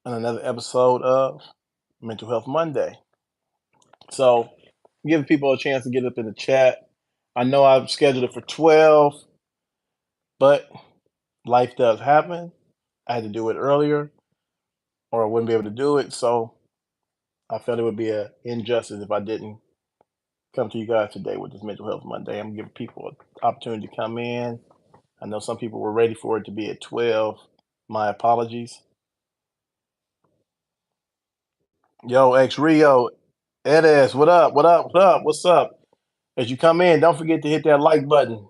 on another episode of Mental Health Monday. So, giving people a chance to get up in the chat. I know I've scheduled it for 12, but life does happen. I had to do it earlier, or I wouldn't be able to do it. So, I felt it would be an injustice if I didn't come to you guys today with this Mental Health Monday. I'm giving people an opportunity to come in. I know some people were ready for it to be at 12. My apologies. Yo, X Rio, Edes, what up? What up? What up? What's up? As you come in, don't forget to hit that like button.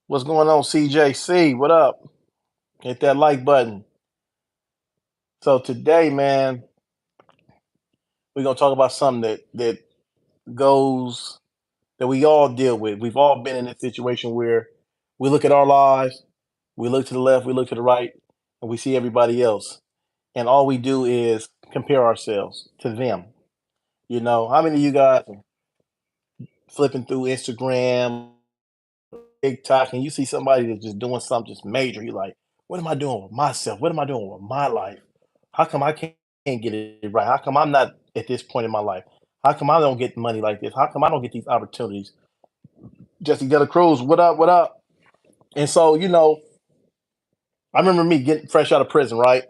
What's going on, CJC? What up? Hit that like button. So today, man, we're gonna talk about something that goes that we all deal with. We've all been in a situation where we look at our lives, we look to the left, we look to the right, and we see everybody else. And all we do is compare ourselves to them. You know, how many of you guys are flipping through Instagram, TikTok, and you see somebody that's just doing something just major? You're like, what am I doing with myself? What am I doing with my life? How come I can't get it right? How come I'm not at this point in my life? How come I don't get money like this? How come I don't get these opportunities? Jesse Dela Cruz, what up? What up? And so, I remember me getting fresh out of prison, right?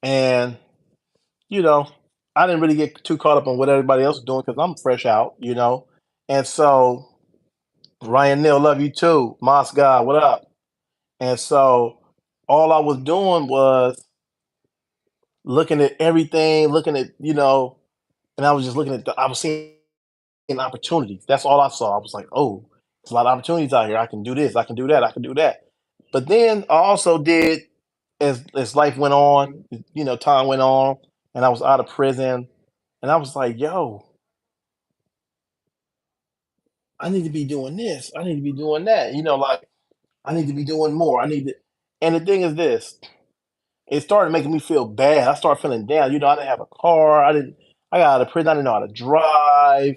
And, you know, I didn't really get too caught up on what everybody else was doing because I'm fresh out. And so, Ryan Neal, love you too. Moss God, what up? And so, all I was doing was looking at everything, looking at, and I was just looking at I was seeing opportunities. That's all I saw. I was like, oh, there's a lot of opportunities out here. I can do this, I can do that, I can do that. But then I also did as life went on, time went on, and I was out of prison, and I was like, yo, I need to be doing this. I need to be doing that. Like I need to be doing more. I need to. And the thing is this, it started making me feel bad. I started feeling down. I didn't have a car. I got out of prison. I didn't know how to drive.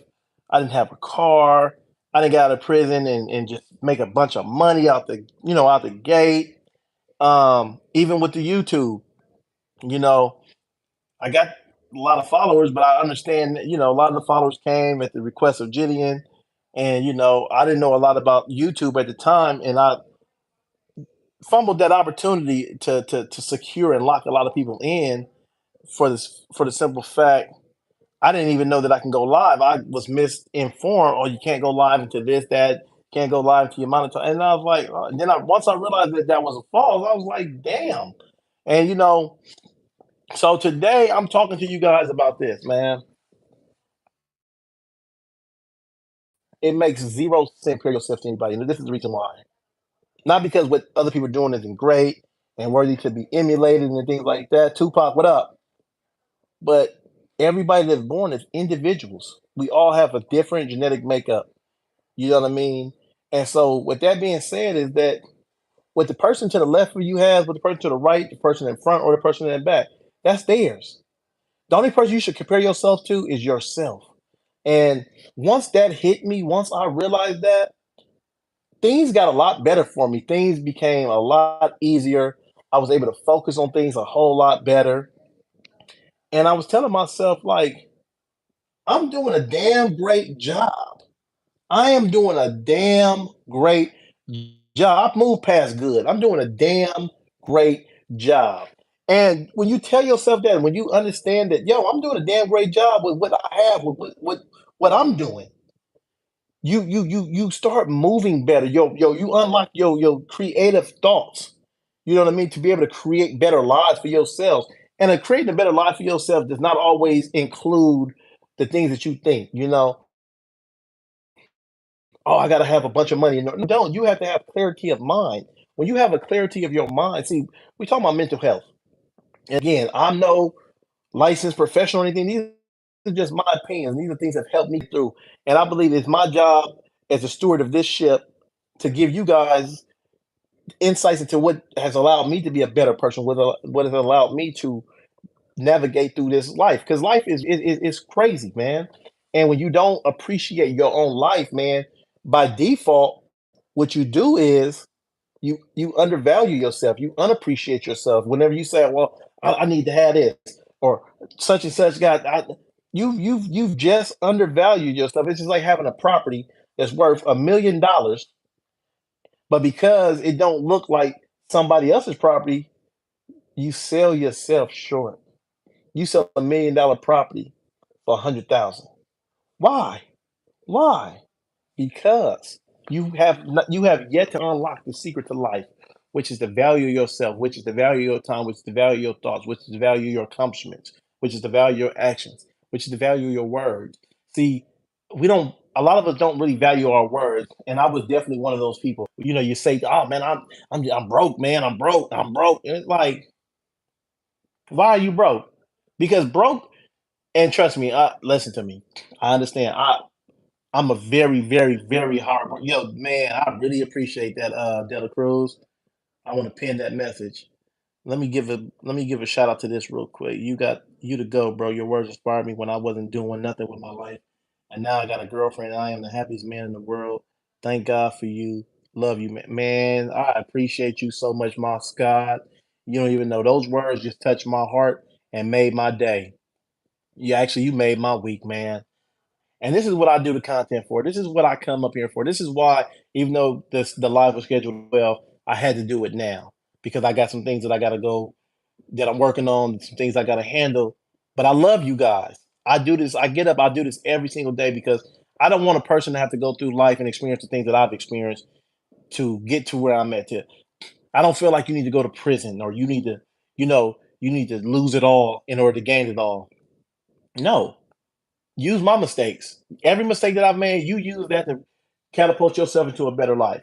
I didn't have a car. I didn't get out of prison and just make a bunch of money out the gate. Even with the YouTube, you know, I got a lot of followers, but I understand that, a lot of the followers came at the request of Gideon. And, I didn't know a lot about YouTube at the time. And I fumbled that opportunity to secure and lock a lot of people in for the simple fact I didn't even know that I can go live. I was misinformed. Oh, you can't go live into this, that, can't go live to your monitor. And I was like, and then once I realized that was a false, I was like, damn. And so today I'm talking to you guys about this, man. It makes zero sense to compare yourself to anybody. And this is the reason why. Not because what other people are doing isn't great and worthy to be emulated and things like that. Tupac, what up? But everybody that's born is individuals. We all have a different genetic makeup. You know what I mean? And so, with that being said, is that what the person to the left of you has, with the person to the right, the person in front, or the person in the back, that's theirs. The only person you should compare yourself to is yourself. And once that hit me, once I realized that, things got a lot better for me. Things became a lot easier. I was able to focus on things a whole lot better. And I was telling myself, like, I'm doing a damn great job. I am doing a damn great job. I've moved past good. I'm doing a damn great job. And when you tell yourself that, when you understand that, yo, I'm doing a damn great job with what I have, with what I'm doing, you start moving better. You unlock your creative thoughts. You know what I mean? To be able to create better lives for yourself. And creating a better life for yourself does not always include the things that you think, oh, I got to have a bunch of money. No, you don't. You have to have clarity of mind. When you have a clarity of your mind, see, we talk about mental health. And again, I'm no licensed professional or anything. These are just my opinions. These are things that helped me through. And I believe it's my job as a steward of this ship to give you guys insights into what has allowed me to be a better person, what has allowed me to navigate through this life. Because life is crazy, man. And when you don't appreciate your own life, man, by default, what you do is you undervalue yourself. You unappreciate yourself whenever you say, "Well, I need to have this," or such and such got. You've just undervalued yourself. It's just like having a property that's worth $1 million, but because it don't look like somebody else's property, you sell yourself short. You sell $1 million property for 100,000. Why? Why? Because you have yet to unlock the secret to life, which is the value of yourself, which is the value of your time, which is the value of your thoughts, which is the value of your accomplishments, which is the value of your actions, which is the value of your words. See, we don't. A lot of us don't really value our words, and I was definitely one of those people. You say, "Oh man, I'm broke, man. I'm broke. I'm broke," and it's like, why are you broke? Because broke. And trust me, listen to me. I understand. I'm a very, very, very hard worker. Yo, man, I really appreciate that, Dela Cruz. I want to pin that message. Let me give a shout out to this real quick. You to go, bro. Your words inspired me when I wasn't doing nothing with my life. And now I got a girlfriend. And I am the happiest man in the world. Thank God for you. Love you, man. Man, I appreciate you so much, my Scott. You don't even know. Those words just touched my heart and made my day. You made my week, man. And this is what I do the content for. This is what I come up here for. This is why, even though the live was scheduled well, I had to do it now because I got some things that I got to go that I'm working on, some things I got to handle. But I love you guys. I do this. I get up. I do this every single day because I don't want a person to have to go through life and experience the things that I've experienced to get to where I'm at. I don't feel like you need to go to prison or you need to lose it all in order to gain it all. No, use my mistakes. Every mistake that I've made, you use that to catapult yourself into a better life.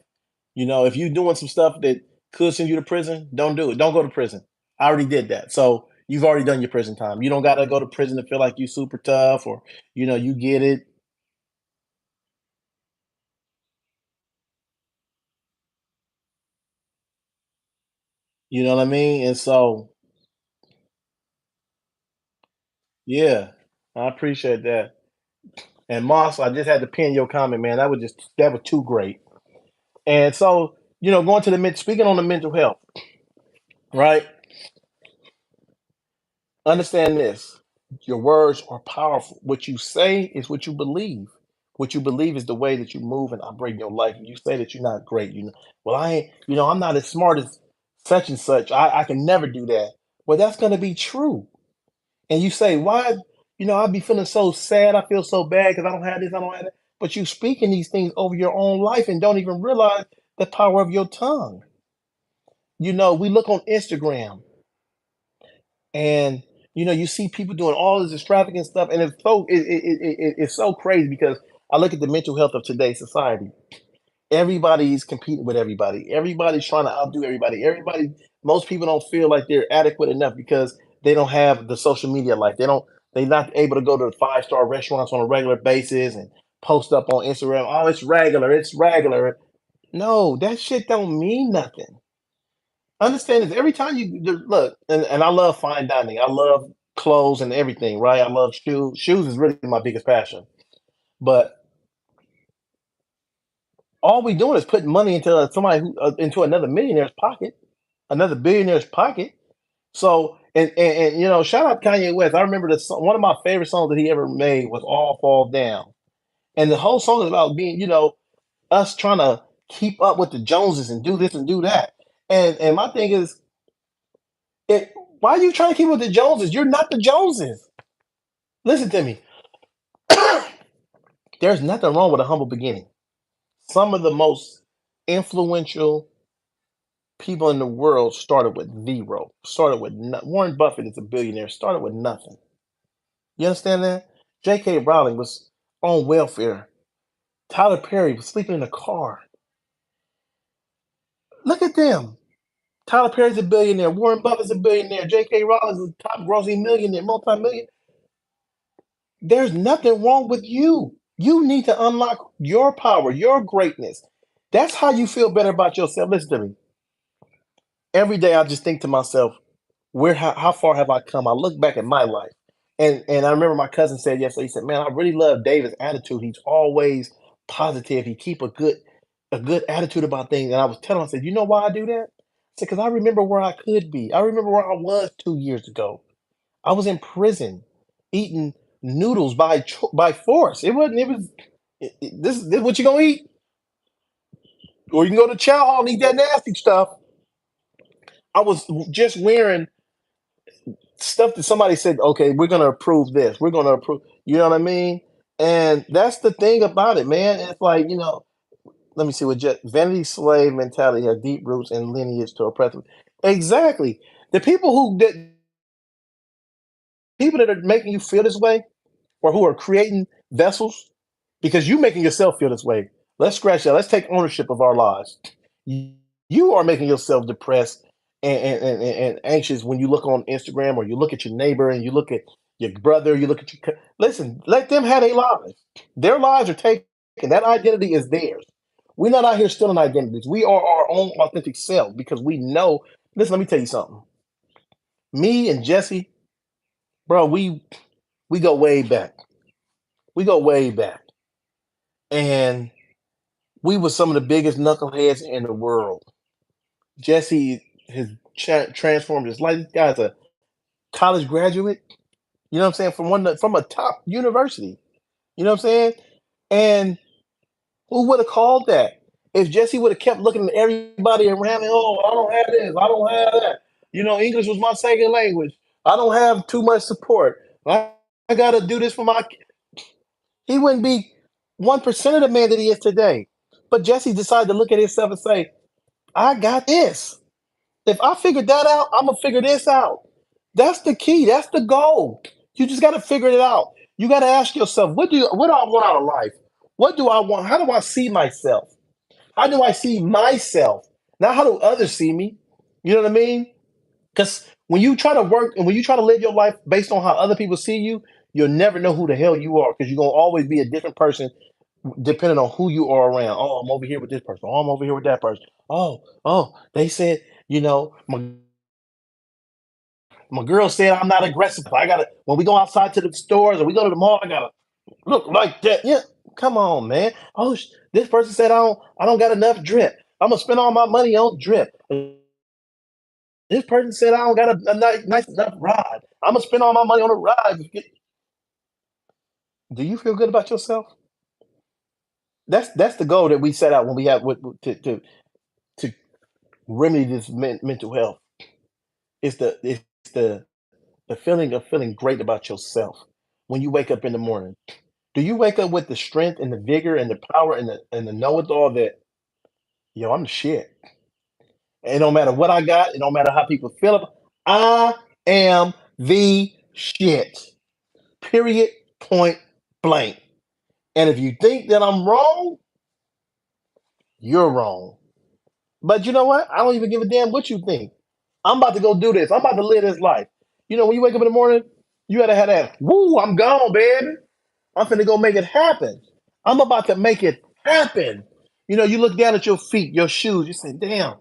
If you're doing some stuff that could send you to prison, don't do it. Don't go to prison. I already did that. So you've already done your prison time. You don't got to go to prison to feel like you super tough or, you get it. You know what I mean? And so, yeah, I appreciate that. And Moss, I just had to pin your comment, man. That was too great. And so, going to speaking on the mental health, right? Understand this. Your words are powerful. What you say is what you believe. What you believe is the way that you move and operate in your life. You say that you're not great. Well, I ain't, I'm not as smart as such and such. I can never do that. Well, that's going to be true. And you say, why, I'd be feeling so sad. I feel so bad because I don't have this, I don't have that. But you speaking these things over your own life and don't even realize the power of your tongue. We look on Instagram and you see people doing all this extravagant stuff, and it's so crazy because I look at the mental health of today's society. Everybody's competing with everybody. Everybody's trying to outdo everybody. Most people don't feel like they're adequate enough because they don't have the social media life. They're not able to go to 5-star restaurants on a regular basis and post up on Instagram. Oh, it's regular. It's regular. No, that shit don't mean nothing. Understand this. Every time look, and I love fine dining. I love clothes and everything, right? I love shoes. Shoes is really my biggest passion. But all we doing is putting money into another millionaire's pocket, another billionaire's pocket. So and shout out Kanye West. I remember one of my favorite songs that he ever made was "All Fall Down," and the whole song is about being, us trying to keep up with the Joneses and do this and do that. And my thing is, it why are you trying to keep up with the Joneses? You're not the Joneses. Listen to me. There's nothing wrong with a humble beginning. Some of the most influential people in the world started with zero. Started with Warren Buffett is a billionaire. Started with nothing. You understand that? J.K. Rowling was on welfare. Tyler Perry was sleeping in a car. Look at them. Tyler Perry's a billionaire. Warren Buffett's a billionaire. J.K. Rowling is a top grossing millionaire, multi-million. There's nothing wrong with you. You need to unlock your power, your greatness. That's how you feel better about yourself. Listen to me. Every day I just think to myself, how far have I come? I look back at my life. And I remember my cousin said yesterday, he said, "Man, I really love David's attitude. He's always positive. He keep a good a good attitude about things. And I was telling him, I said, you know why I do that? I said, because I remember where I could be. I remember where I was 2 years ago. I was in prison eating noodles by force. It wasn't. It was. This what you gonna eat, or you can go to chow hall and eat that nasty stuff. I was just wearing stuff that somebody said, okay, we're gonna approve this. We're gonna approve. You know what I mean? And that's the thing about it, man. It's like, let me see what vanity slave mentality has deep roots and lineage to oppressive. Exactly. The people that are making you feel this way, or who are creating vessels, because you making yourself feel this way. Let's scratch that. Let's take ownership of our lives. You are making yourself depressed and anxious when you look on Instagram, or you look at your neighbor, and you look at your brother, you look at listen, let them have their lives. Their lives are taken. That identity is theirs. We're not out here stealing identities. We are our own authentic self because we know. Listen, let me tell you something. Me and Jesse, bro, we go way back. We go way back. And we were some of the biggest knuckleheads in the world. Jesse has transformed his life. This guy's a college graduate. You know what I'm saying? From a top university. You know what I'm saying? And who would have called that? If Jesse would have kept looking at everybody around him, oh, I don't have this, I don't have that. English was my second language. I don't have too much support. I got to do this for my. He wouldn't be 1% of the man that he is today. But Jesse decided to look at himself and say, I got this. If I figured that out, I'm gonna figure this out. That's the key. That's the goal. You just got to figure it out. You got to ask yourself, what do I want out of life? What do I want? How do I see myself? How do I see myself? Not how do others see me? You know what I mean? Because when you try to work and when you try to live your life based on how other people see you, you'll never know who the hell you are, because you're gonna always be a different person depending on who you are around. Oh, I'm over here with this person. Oh, I'm over here with that person. Oh, they said, my girl said I'm not aggressive. I gotta when we go outside to the stores or we go to the mall, I gotta look like that. Yeah, come on, man. Oh, this person said I don't got enough drip. I'm gonna spend all my money on drip. This person said I don't got a nice enough ride. I'm gonna spend all my money on a ride. Do you feel good about yourself? That's the goal that we set out when we have to remedy this mental health. It's the feeling of feeling great about yourself when you wake up in the morning. Do you wake up with the strength and the vigor and the power and the know it all that I'm the shit. It don't matter what I got. It don't matter how people feel. I am the shit. Period. Point blank. And if you think that I'm wrong, you're wrong. But you know what? I don't even give a damn what you think. I'm about to go do this. I'm about to live this life. When you wake up in the morning, you gotta have that. Woo! I'm gone, baby. I'm finna go make it happen. I'm about to make it happen. You look down at your feet, your shoes. You say, "Damn,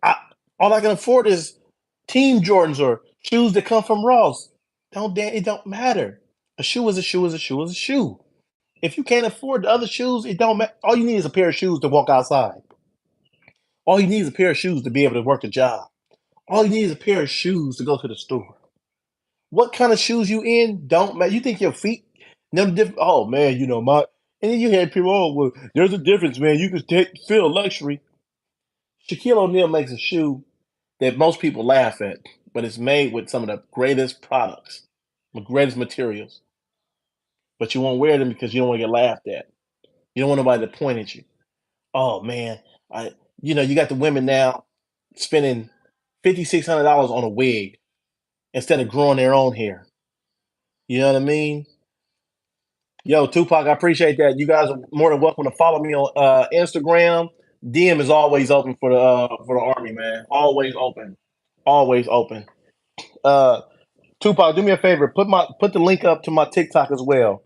I, all I can afford is Team Jordans or shoes that come from Ross." It don't matter. A shoe is a shoe is a shoe is a shoe. If you can't afford the other shoes, it don't matter. All you need is a pair of shoes to walk outside. All you need is a pair of shoes to be able to work a job. All you need is a pair of shoes to go to the store. What kind of shoes you in don't matter. You think your feet, them different? Oh man, my. And then you had people. Oh well, there's a difference, man. You can feel luxury. Shaquille O'Neal makes a shoe that most people laugh at, but it's made with some of the greatest products, the greatest materials. But you won't wear them because you don't want to get laughed at. You don't want nobody to point at you. Oh man, I you got the women now spending $5,600 on a wig instead of growing their own hair. You know what I mean? Yo, Tupac, I appreciate that. You guys are more than welcome to follow me on Instagram. DM is always open for the army, man. Always open. Always open. Uh Tupac, do me a favor. Put the link up to my TikTok as well.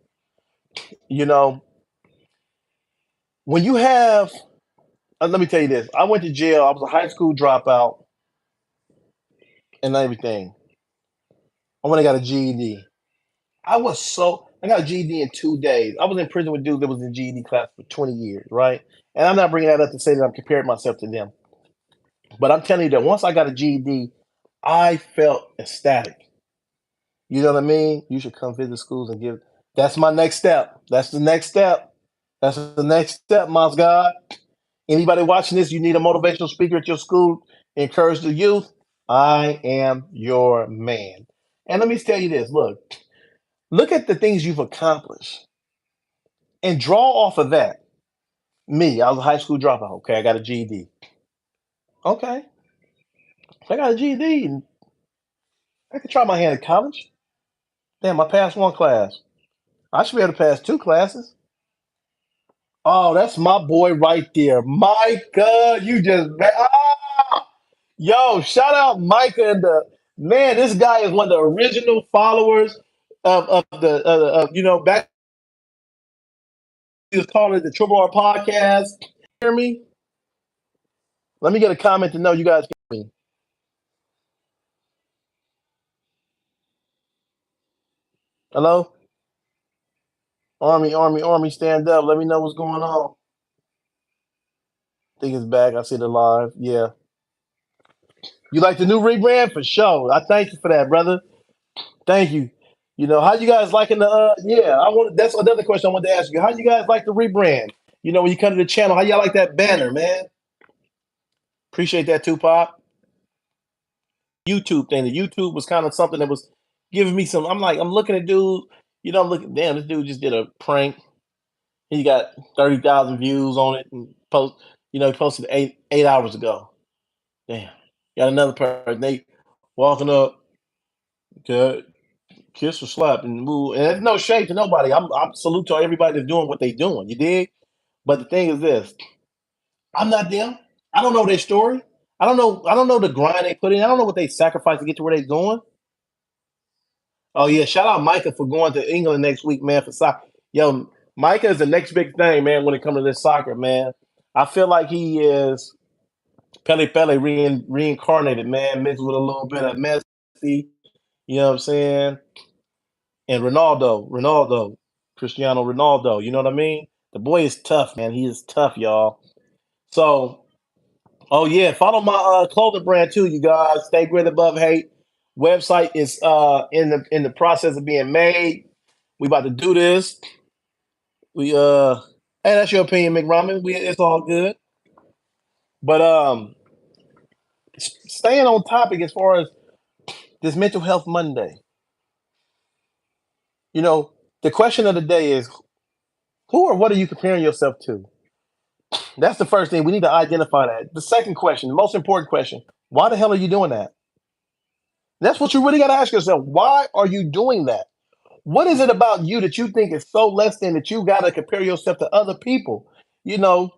You know, when you have let me tell you this. I went to jail. I was a high school dropout and everything. I went and got a GED. I got a GED in 2 days. I was in prison with dudes that was in GED class for 20 years, right? And I'm not bringing that up to say that I'm comparing myself to them, but I'm telling you that once I got a GED, I felt ecstatic. You know what I mean? You should come visit schools and give. That's my next step. That's the next step. That's the next step, Moss God. Anybody watching this, you need a motivational speaker at your school, encourage the youth. I am your man. And let me tell you this look at the things you've accomplished and draw off of that. Me, I was a high school dropout. Okay, I got a GED. Okay, I got a GED. And I could try my hand at college. Damn, I passed one class. I should be able to pass two classes. Oh, that's my boy right there. Micah, you just yo, shout out Micah and the man. This guy is one of the original followers of the back he was calling it the Triple R podcast. Hear me? Let me get a comment to know you guys can hear me. Hello? Army, Army, Army, stand up. Let me know what's going on. I think it's back. I see the live. Yeah. You like the new rebrand? For sure. I thank you for that, brother. Thank you. How you guys liking the yeah, I want that's another question I wanted to ask you. How you guys like the rebrand? When you come to the channel, how y'all like that banner, man? Appreciate that, Tupac. YouTube thing. The YouTube was kind of something that was giving me some. I'm looking at dude, I'm looking, damn, this dude just did a prank. He got 30,000 views on it and he posted 8 hours ago. Damn. Got another person. They walking up, okay, kiss or slap and move. And there's no shade to nobody. I'm salute to everybody that's doing what they doing. You dig? But the thing is this: I'm not them. I don't know their story. I don't know. I don't know the grind they put in. I don't know what they sacrificed to get to where they're going. Oh yeah, shout out Micah for going to England next week, man. For soccer, yo, Micah is the next big thing, man. When it comes to this soccer, man, I feel like he is Pele reincarnated, man, mixed with a little bit of Messi. You know what I'm saying? And Ronaldo, Cristiano Ronaldo. You know what I mean? The boy is tough, man. He is tough, y'all. So, oh yeah, follow my clothing brand too, you guys. Stay great above hate. Website is in the process of being made. We about to do this. We hey, that's your opinion, McRamen. It's all good. But staying on topic as far as this mental health Monday. You know, the question of the day is who or what are you comparing yourself to? That's the first thing. We need to identify that. The second question, the most important question, why the hell are you doing that? That's what you really got to ask yourself. Why are you doing that? What is it about you that you think is so less than that you got to compare yourself to other people? You know,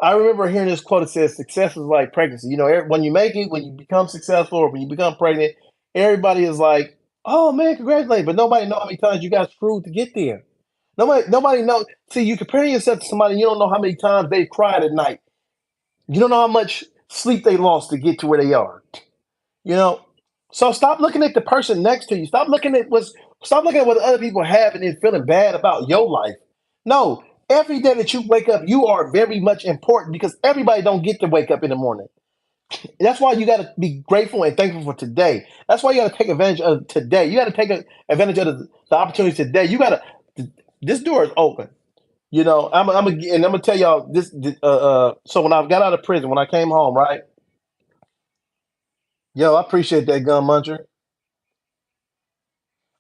I remember hearing this quote that says, success is like pregnancy. When you make it, when you become successful, or when you become pregnant, everybody is like, oh man, congratulations. But nobody know how many times you got screwed to get there. Nobody knows. See, you compare yourself to somebody, you don't know how many times they've cried at night. You don't know how much sleep they lost to get to where they are. You know, so stop looking at the person next to you. Stop looking at what other people have and then feeling bad about your life. No, every day that you wake up, you are very much important because everybody don't get to wake up in the morning. And that's why you got to be grateful and thankful for today. That's why you got to take advantage of today. You got to take advantage of the opportunities today. You got to. This door is open. And I'm gonna tell y'all this. So when I got out of prison, when I came home, right? Yo, I appreciate that gun muncher.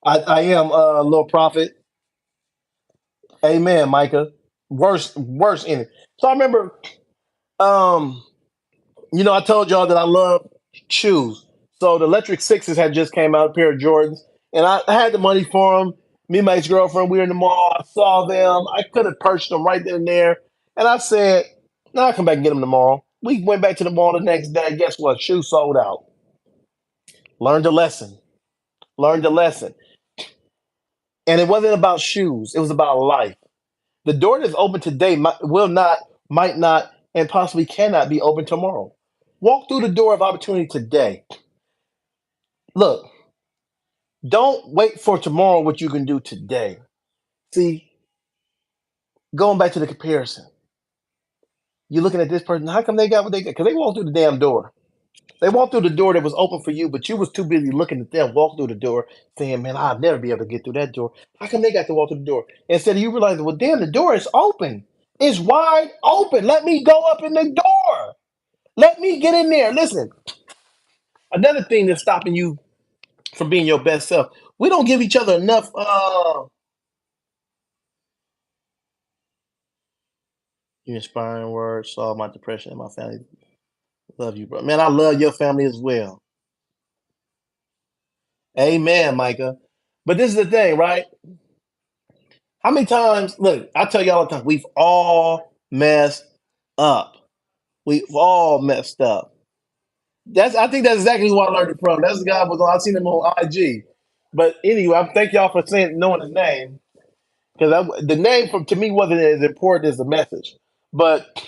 I am a little prophet. Amen, Micah. Worse in it. So I remember, um, I told y'all that I love shoes. So the Electric Sixes had just came out, a pair of Jordans, and I had the money for them. Me and my ex girlfriend, we were in the mall. I saw them. I could have purchased them right then and there, and I said, "No, I'll come back and get them tomorrow." We went back to the mall the next day. Guess what? Shoes sold out. Learned a lesson. Learned a lesson. And it wasn't about shoes. It was about life. The door that's open today will not, might not, and possibly cannot be open tomorrow. Walk through the door of opportunity today. Look, don't wait for tomorrow what you can do today. See, going back to the comparison, You're looking at this person. How come they got what they got? Because they walked through the damn door. They walked through the door that was open for you, but you was too busy looking at them walk through the door, saying, "Man, I'll never be able to get through that door." How come they got to walk through the door? Instead of you realizing, "Well, damn, the door is open. It's wide open. Let me go up in the door. Let me get in there." Listen, another thing that's stopping you from being your best self. We don't give each other enough. You inspiring words, solve my depression and my family. Love you, bro. Man, I love your family as well. Amen, Micah. But this is the thing, right? How many times, look, I tell you all the time, we've all messed up. We've all messed up. I think that's exactly who I learned it from. That's the guy was on, I seen him on IG. But anyway, I thank y'all for saying knowing his name. Because the name from to me wasn't as important as the message. But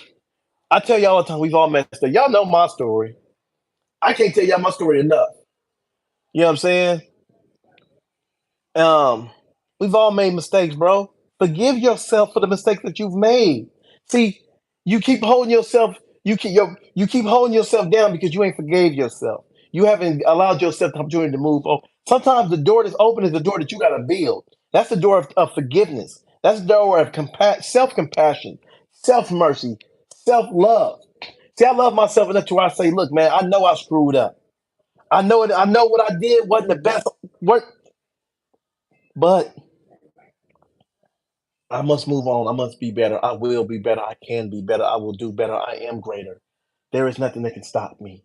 I tell y'all all the time, we've all messed up. Y'all know my story. I can't tell y'all my story enough. You know what I'm saying? Um, we've all made mistakes, bro. Forgive yourself for the mistakes that you've made. See, you keep holding yourself, you keep holding yourself down because you ain't forgave yourself. You haven't allowed yourself the opportunity to move on. Sometimes the door that's open is the door that you gotta build. That's the door of forgiveness. That's the door of self-compassion, self-mercy, self-love. See, I love myself enough to where I say, look, man, I know I screwed up. I know it, I know what I did wasn't the best work, but I must move on. I must be better. I will be better. I can be better. I will do better. I am greater. There is nothing that can stop me.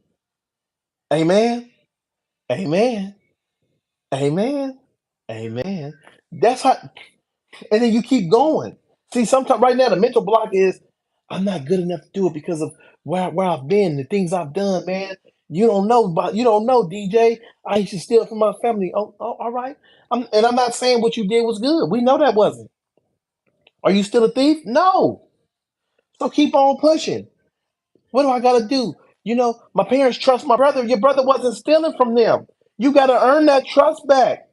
Amen. Amen. Amen. Amen. That's how, and then you keep going. See, sometimes right now the mental block is I'm not good enough to do it because of where I've been, the things I've done, man. You don't know, DJ. I used to steal from my family. Oh, all right. And I'm not saying what you did was good. We know that wasn't. Are you still a thief? No. So keep on pushing. What do I got to do? You know, my parents trust my brother. Your brother wasn't stealing from them. You got to earn that trust back.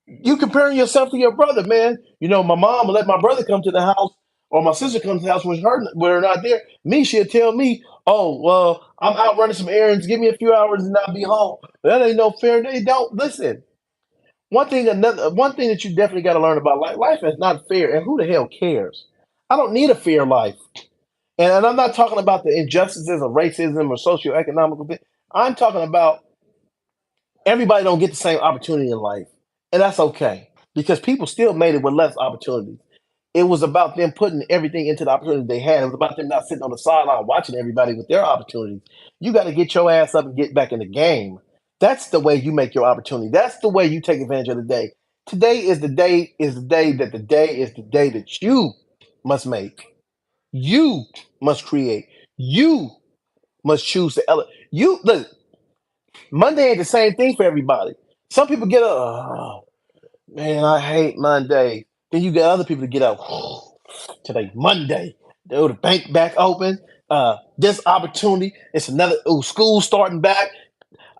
You comparing yourself to your brother, man. You know, my mom will let my brother come to the house or my sister come to the house when they're not there. Me, she'll tell me, "Oh, well, I'm out running some errands. Give me a few hours and I'll be home." That ain't no fair. They don't listen. One thing that you definitely got to learn about life. Life is not fair, and who the hell cares? I don't need a fair life. And I'm not talking about the injustices of racism or socioeconomical thing. I'm talking about everybody don't get the same opportunity in life. And that's okay because people still made it with less opportunities. It was about them putting everything into the opportunity they had. It was about them not sitting on the sideline watching everybody with their opportunities. You got to get your ass up and get back in the game. That's the way you make your opportunity. That's the way you take advantage of the day. Today is the day that the day is the day that you must make. You must create. You must choose to elevate. You look. Monday ain't the same thing for everybody. Some people get up. Oh, man, I hate Monday. Then you get other people to get up. Today, Monday. Oh, the bank back open. This opportunity. It's another. Oh, school starting back.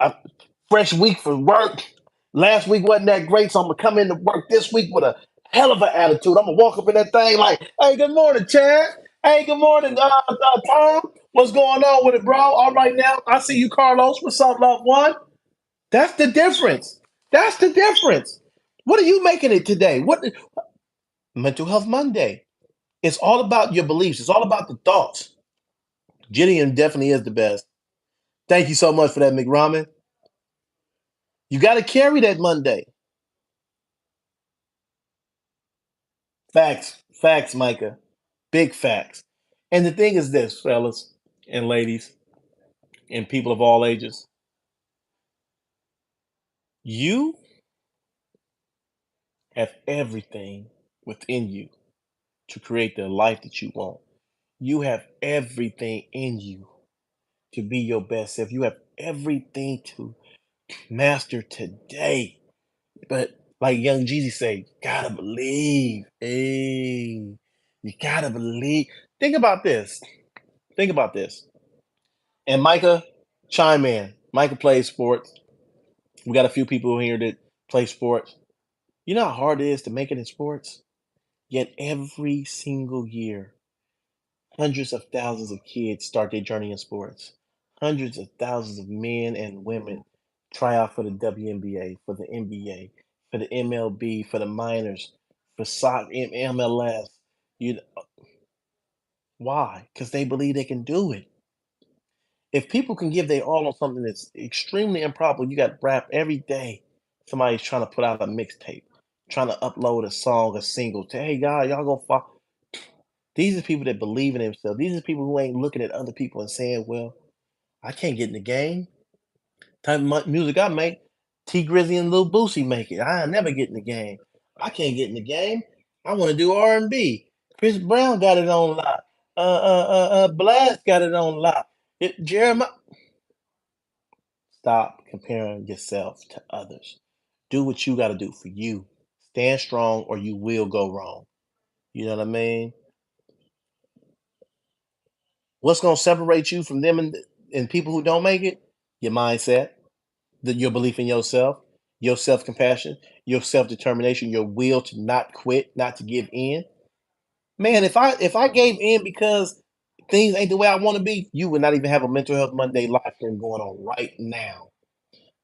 A fresh week for work. Last week wasn't that great, so I'm gonna come into work this week with a hell of an attitude. I'm gonna walk up in that thing like, "Hey, good morning, Chad. Hey, good morning, Tom. What's going on with it, bro? All right now, I see you, Carlos. What's up, loved one?" That's the difference. That's the difference. What are you making it today? What Mental Health Monday? It's all about your beliefs. It's all about the thoughts. Gideon definitely is the best. Thank you so much for that, McRamen. You got to carry that Monday. Facts, facts, Micah. Big facts. And the thing is this, fellas and ladies and people of all ages, you have everything within you to create the life that you want. You have everything in you to be your best self. You have everything to master today. But like Young Jeezy say, gotta believe. Hey, you gotta believe. Think about this. Think about this. And Micah, chime in. Micah plays sports. We got a few people here that play sports. You know how hard it is to make it in sports? Yet every single year, Hundreds of thousands of kids start their journey in sports. Hundreds of thousands of men and women try out for the WNBA, for the NBA, for the MLB, for the minors, for soccer, MLS. You know, why? Because they believe they can do it. If people can give their all on something that's extremely improbable, you got rap every day. Somebody's trying to put out a mixtape, trying to upload a song, a single. Hey, God, y'all go follow. These are people that believe in themselves. These are people who ain't looking at other people and saying, well, I can't get in the game. Type of music I make, T Grizzly and Lil Boosie make it. I never get in the game. I can't get in the game. I want to do R&B. Chris Brown got it on lock. Blast got it on lock. Jeremiah, stop comparing yourself to others. Do what you got to do for you. Stand strong, or you will go wrong. You know what I mean? What's gonna separate you from them and people who don't make it? Your mindset, your belief in yourself, your self compassion, your self determination, your will to not quit, not to give in. Man, if I gave in because things ain't the way I want to be, you would not even have a mental health Monday live stream going on right now.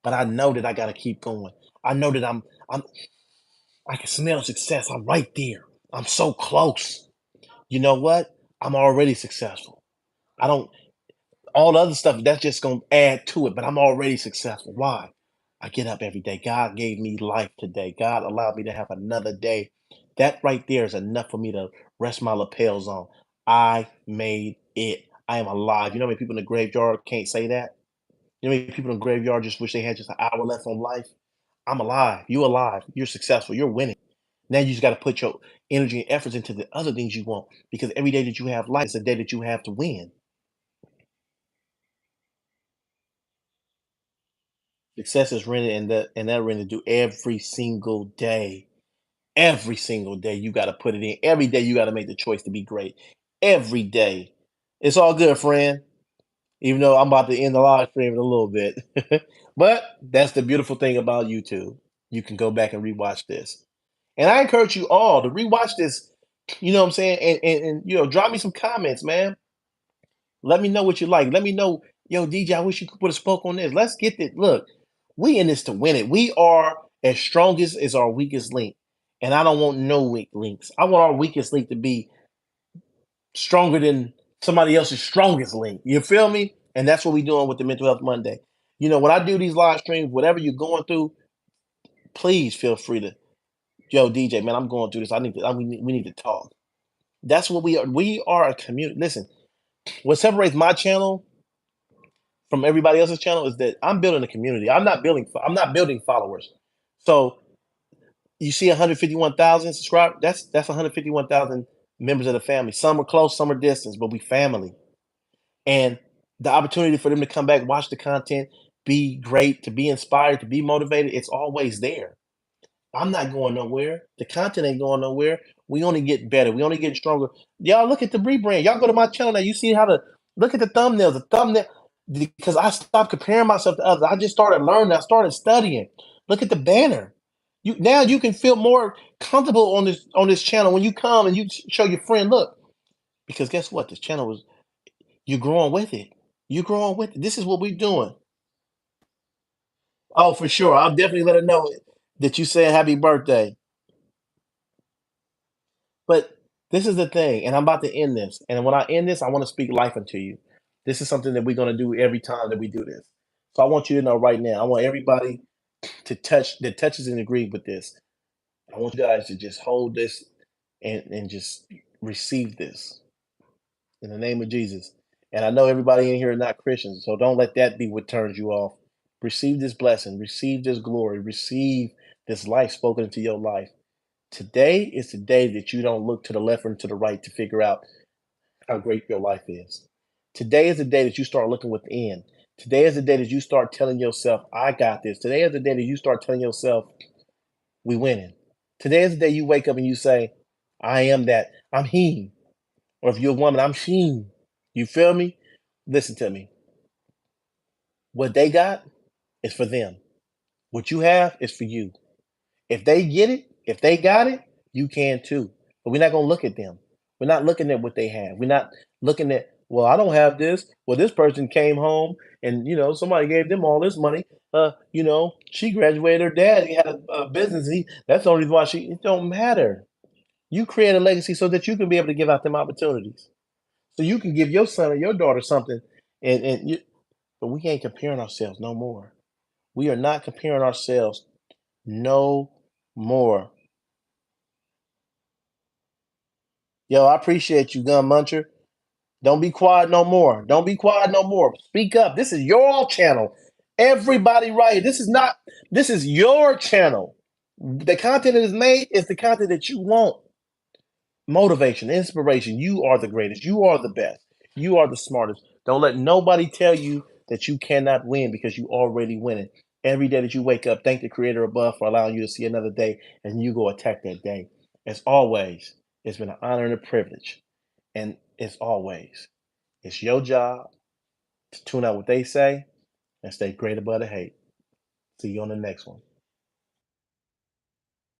But I know that I got to keep going. I know that I'm I can smell success. I'm right there. I'm so close. You know what? I'm already successful. I don't all the other stuff, that's just gonna add to it, but I'm already successful. Why? I get up every day. God gave me life today. God allowed me to have another day. That right there is enough for me to rest my lapels on. I made it. I am alive. You know how many people in the graveyard can't say that? You know how many people in the graveyard just wish they had just an hour left on life? I'm alive. You alive. You're successful. You're winning. Now you just got to put your energy and efforts into the other things you want, because every day that you have life is a day that you have to win. Success is rented, and that rented do every single day. Every single day you gotta put it in. Every day you gotta make the choice to be great. Every day. It's all good, friend. Even though I'm about to end the live stream in a little bit. But that's the beautiful thing about YouTube. You can go back and rewatch this. And I encourage you all to rewatch this, you know what I'm saying? And you know, drop me some comments, man. Let me know what you like. Let me know, yo, DJ, I wish you could put a spoke on this. Let's get this. Look, we in this to win it. We are as strongest as our weakest link. And I don't want no weak links. I want our weakest link to be stronger than somebody else's strongest link. You feel me? And that's what we're doing with the Mental Health Monday. You know, when I do these live streams, whatever you're going through, please feel free to, yo, DJ, man, I'm going through this. We need to talk. That's what we are. We are a community. Listen, what separates my channel from everybody else's channel is that I'm building a community. I'm not building followers. So you see 151,000 subscribers. That's 151,000 members of the family. Some are close, some are distant, but we family. And the opportunity for them to come back, watch the content, be great, to be inspired, to be motivated, it's always there. I'm not going nowhere. The content ain't going nowhere. We only get better. We only get stronger. Y'all look at the rebrand. Y'all go to my channel now. You see how to look at the thumbnails. The thumbnail, because I stopped comparing myself to others. I just started learning. I started studying. Look at the banner. You now you can feel more comfortable on this channel when you come and you show your friend. Look, because guess what? This channel was you're growing with it. You're growing with it. This is what we're doing. Oh, for sure. I'll definitely let her know that you said happy birthday. But this is the thing, and I'm about to end this. And when I end this, I want to speak life into you. This is something that we're going to do every time that we do this. So I want you to know right now. I want everybody to touches and agree with this. I want you guys to just hold this and just receive this in the name of Jesus. And I know everybody in here are not Christians, so don't let that be what turns you off. Receive this blessing, receive this glory, receive this life spoken into your life. Today is the day that you don't look to the left or to the right to figure out how great your life is. Today is the day that you start looking within. Today is the day that you start telling yourself, I got this. Today is the day that you start telling yourself, we winning. Today is the day you wake up and you say, I am that. I'm he. Or if you're a woman, I'm she. You feel me? Listen to me. What they got is for them. What you have is for you. If they get it, if they got it, you can too. But we're not gonna look at them. We're not looking at what they have. We're not. looking at, well, I don't have this. Well, this person came home and somebody gave them all this money. She graduated. Her dad, he had a business. That's the only reason why she. It don't matter. You create a legacy so that you can be able to give out them opportunities. So you can give your son or your daughter something, but we ain't comparing ourselves no more. We are not comparing ourselves no more. Yo, I appreciate you, Gun Muncher. Don't be quiet no more. Don't be quiet no more. Speak up. This is your channel. Everybody right here. This is your channel. The content that is made is the content that you want. Motivation, inspiration. You are the greatest. You are the best. You are the smartest. Don't let nobody tell you that you cannot win because you already winning. Every day that you wake up, thank the creator above for allowing you to see another day and you go attack that day. As always, it's been an honor and a privilege. And as always, it's your job to tune out what they say and stay great above the hate. See you on the next one.